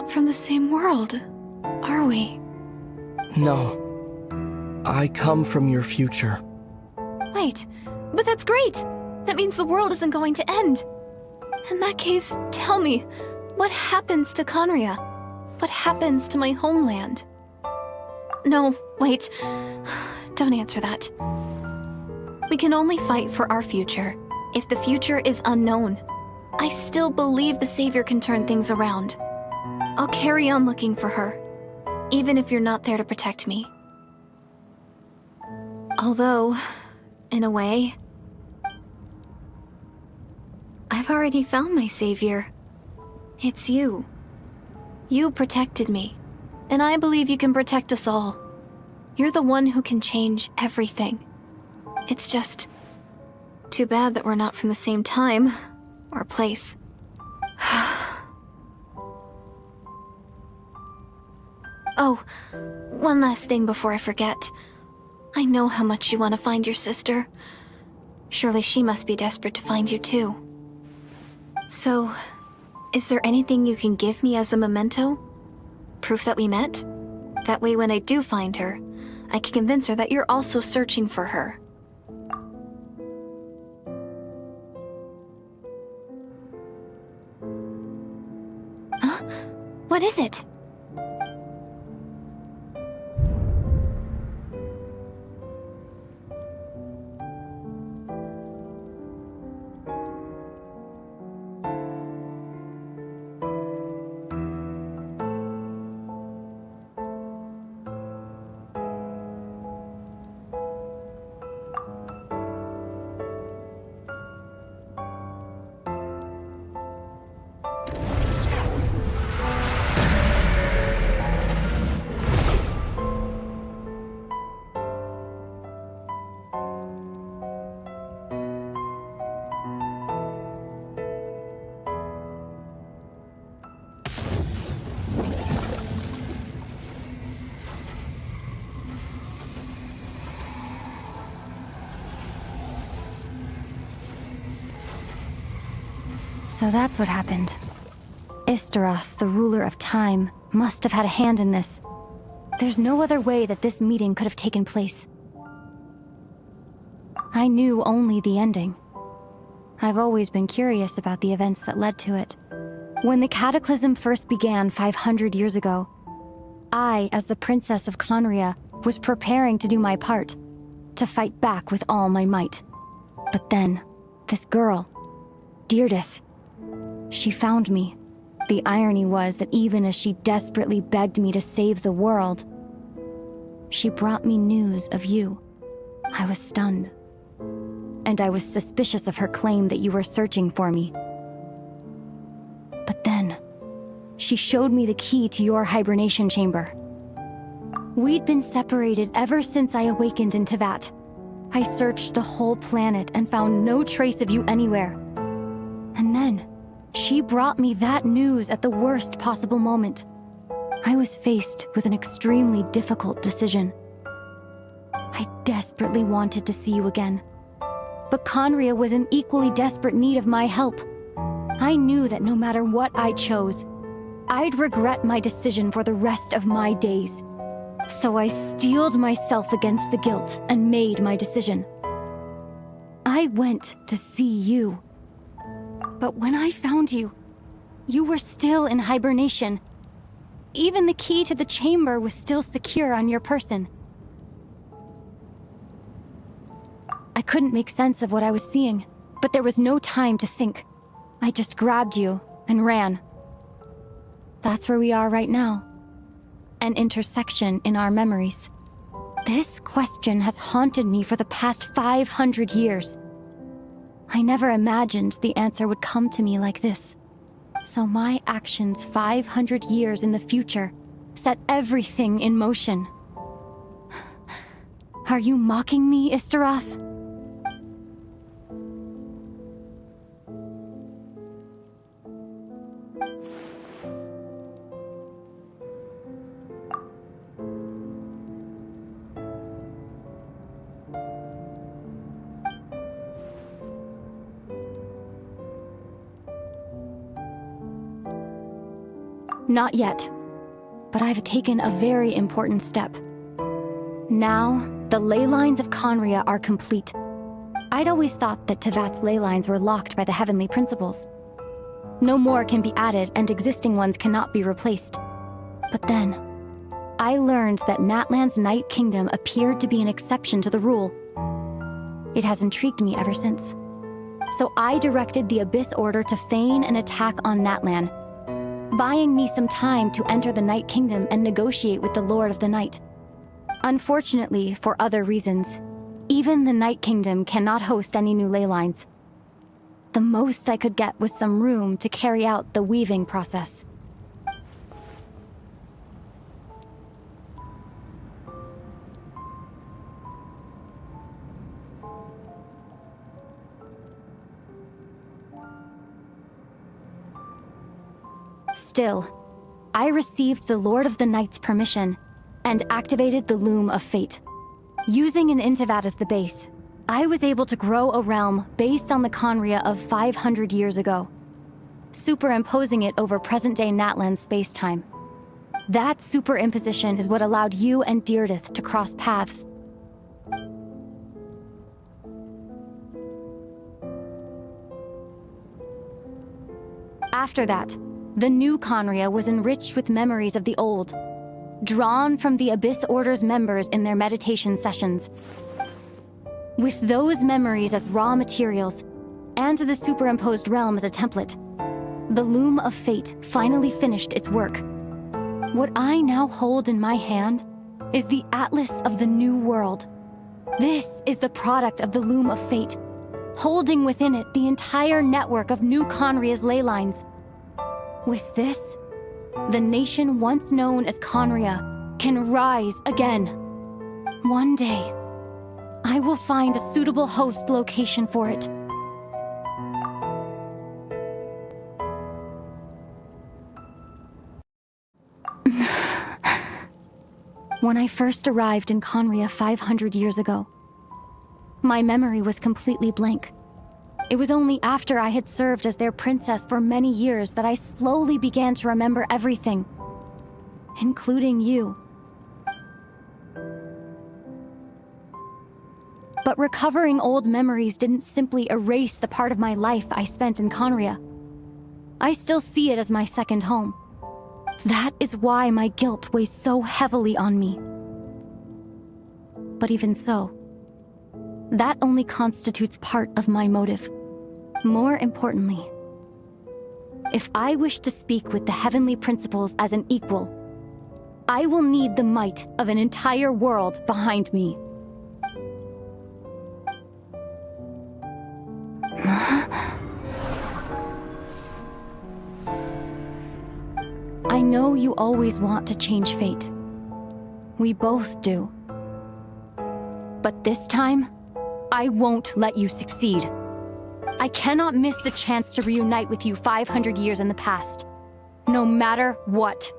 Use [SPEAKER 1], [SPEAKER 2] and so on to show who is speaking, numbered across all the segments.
[SPEAKER 1] from the same world, are we?
[SPEAKER 2] No. I come from your future.
[SPEAKER 1] Wait, but that's great! That means the world isn't going to end. In that case, tell me, what happens to Conria? What happens to my homeland? No, wait. Don't answer that. We can only fight for our future if the future is unknown. I still believe the Savior can turn things around. I'll carry on looking for her, even if you're not there to protect me. Although, in a way, I've already found my Savior. It's you. You protected me, and I believe you can protect us all. You're the one who can change everything. It's just too bad that we're not from the same time or place. Oh, one last thing before I forget. I know how much you want to find your sister. Surely she must be desperate to find you too. So, is there anything you can give me as a memento? Proof that we met? That way when I do find her, I can convince her that you're also searching for her. Huh? What is it?
[SPEAKER 3] So that's what happened. Istaroth, the ruler of time, must have had a hand in this. There's no other way that this meeting could have taken place. I knew only the ending. I've always been curious about the events that led to it. When the Cataclysm first began 500 years ago, I, as the Princess of Conria, was preparing to do my part, to fight back with all my might. But then, this girl, Deirdith, she found me. The irony was that even as she desperately begged me to save the world, she brought me news of you. I was stunned. And I was suspicious of her claim that you were searching for me. But then, she showed me the key to your hibernation chamber. We'd been separated ever since I awakened in Teyvat. I searched the whole planet and found no trace of you anywhere. And then, she brought me that news at the worst possible moment. I was faced with an extremely difficult decision. I desperately wanted to see you again. But Conria was in equally desperate need of my help. I knew that no matter what I chose, I'd regret my decision for the rest of my days. So I steeled myself against the guilt and made my decision. I went to see you. But when I found you, you were still in hibernation. Even the key to the chamber was still secure on your person. I couldn't make sense of what I was seeing, but there was no time to think. I just grabbed you and ran. That's where we are right now. An intersection in our memories. This question has haunted me for the past 500 years. I never imagined the answer would come to me like this. So my actions 500 years in the future set everything in motion. Are you mocking me, Istaroth? Not yet, but I've taken a very important step. Now, the ley lines of Conria are complete. I'd always thought that Tevat's ley lines were locked by the heavenly principles. No more can be added and existing ones cannot be replaced. But then, I learned that Natlan's Night Kingdom appeared to be an exception to the rule. It has intrigued me ever since. So I directed the Abyss Order to feign an attack on Natlan, buying me some time to enter the Night Kingdom and negotiate with the Lord of the Night. Unfortunately, for other reasons, even the Night Kingdom cannot host any new ley lines. The most I could get was some room to carry out the weaving process. Still, I received the Lord of the Night's permission and activated the Loom of Fate. Using an Intivat as the base, I was able to grow a realm based on the Conria of 500 years ago, superimposing it over present-day Natlan's space-time. That superimposition is what allowed you and Deirdith to cross paths. After that, the new Conria was enriched with memories of the old, drawn from the Abyss Order's members in their meditation sessions. With those memories as raw materials, and the superimposed realm as a template, the Loom of Fate finally finished its work. What I now hold in my hand is the Atlas of the New World. This is the product of the Loom of Fate, holding within it the entire network of New Conria's ley lines. With this, the nation once known as Conria can rise again. One day, I will find a suitable host location for it. When I first arrived in Conria 500 years ago, my memory was completely blank. It was only after I had served as their princess for many years that I slowly began to remember everything, including you. But recovering old memories didn't simply erase the part of my life I spent in Conria. I still see it as my second home. That is why my guilt weighs so heavily on me. But even so, that only constitutes part of my motive. More importantly, if I wish to speak with the heavenly principles as an equal, I will need the might of an entire world behind me. I know you always want to change fate. We both do. But this time, I won't let you succeed. I cannot miss the chance to reunite with you 500 years in the past, no matter what.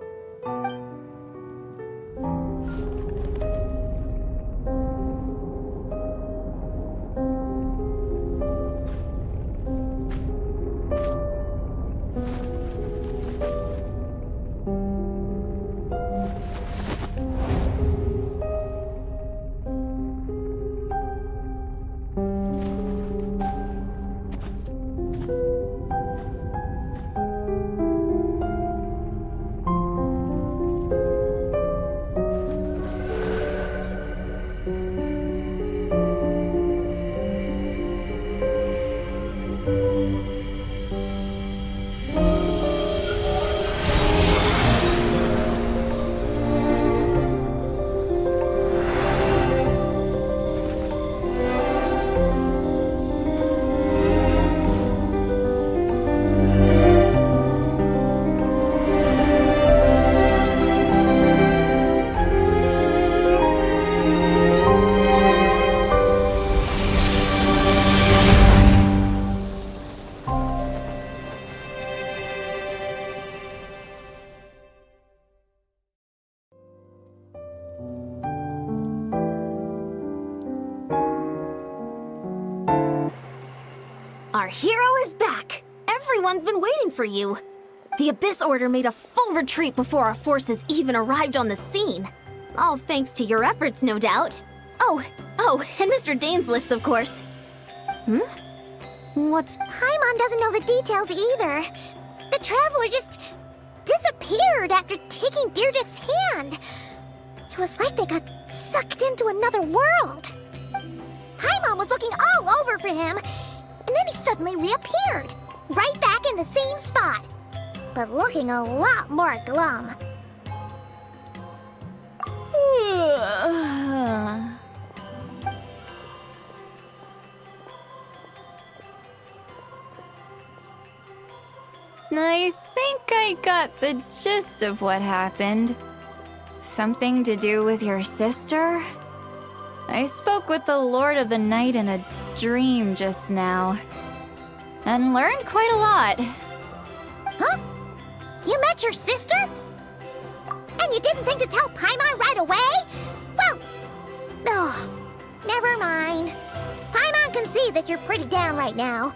[SPEAKER 4] Our hero is back! Everyone's been waiting for you! The Abyss Order made a full retreat before our forces even arrived on the scene. All thanks to your efforts, no doubt. Oh, and Mr. Dainsliff's, of course. What's...
[SPEAKER 5] Paimon doesn't know the details either. The Traveler just disappeared after taking Deirdre's hand. It was like they got sucked into another world. Paimon was looking all over for him, and then he suddenly reappeared, right back in the same spot, but looking a lot more glum.
[SPEAKER 6] I think I got the gist of what happened. Something to do with your sister? I spoke with the Lord of the Night in a dream just now, and learned quite a lot.
[SPEAKER 5] Huh? You met your sister? And you didn't think to tell Paimon right away? Well, never mind. Paimon can see that you're pretty down right now.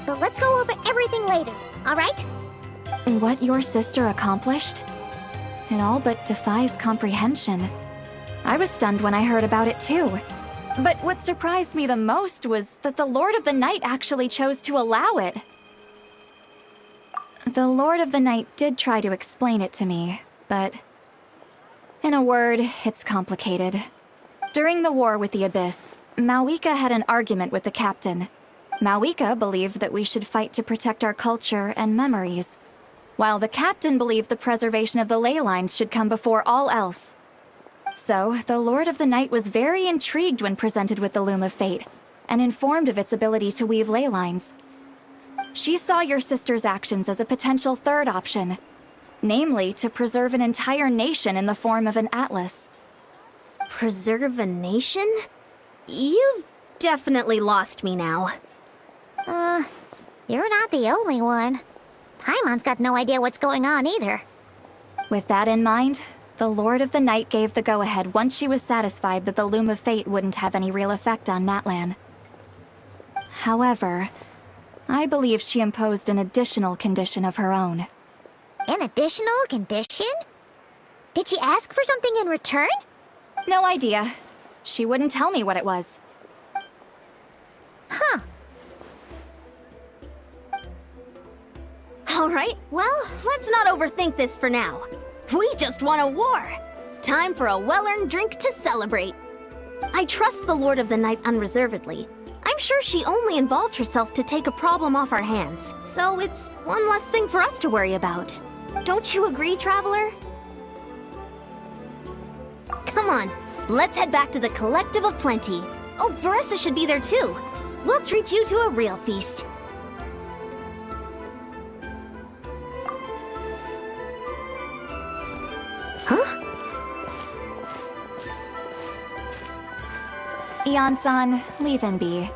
[SPEAKER 5] But let's go over everything later, alright?
[SPEAKER 6] What your sister accomplished? It all but defies comprehension. I was stunned when I heard about it too. But what surprised me the most was that the Lord of the Night actually chose to allow it. The Lord of the Night did try to explain it to me, but... in a word, it's complicated. During the war with the Abyss, Mawika had an argument with the captain. Mawika believed that we should fight to protect our culture and memories, while the captain believed the preservation of the ley lines should come before all else. So, the Lord of the Night was very intrigued when presented with the Loom of Fate, and informed of its ability to weave ley lines. She saw your sister's actions as a potential third option, namely to preserve an entire nation in the form of an atlas.
[SPEAKER 4] Preserve a nation? You've definitely lost me now.
[SPEAKER 5] You're not the only one. Paimon's got no idea what's going on either.
[SPEAKER 6] With that in mind, the Lord of the Night gave the go-ahead once she was satisfied that the Loom of Fate wouldn't have any real effect on Natlan. However, I believe she imposed an additional condition of her own.
[SPEAKER 5] An additional condition? Did she ask for something in return?
[SPEAKER 6] No idea. She wouldn't tell me what it was.
[SPEAKER 5] Huh.
[SPEAKER 4] Alright, well, let's not overthink this for now. We just won a war! Time for a well-earned drink to celebrate. I trust the Lord of the Night unreservedly. I'm sure she only involved herself to take a problem off our hands, so it's one less thing for us to worry about. Don't you agree, Traveler? Come on, let's head back to the Collective of Plenty. Oh, Veressa should be there too. We'll treat you to a real feast. Huh?
[SPEAKER 6] Ian-san, leave him be.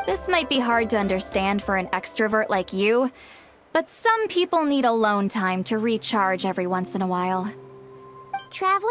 [SPEAKER 6] This might be hard to understand for an extrovert like you, but some people need alone time to recharge every once in a while.
[SPEAKER 5] Traveler?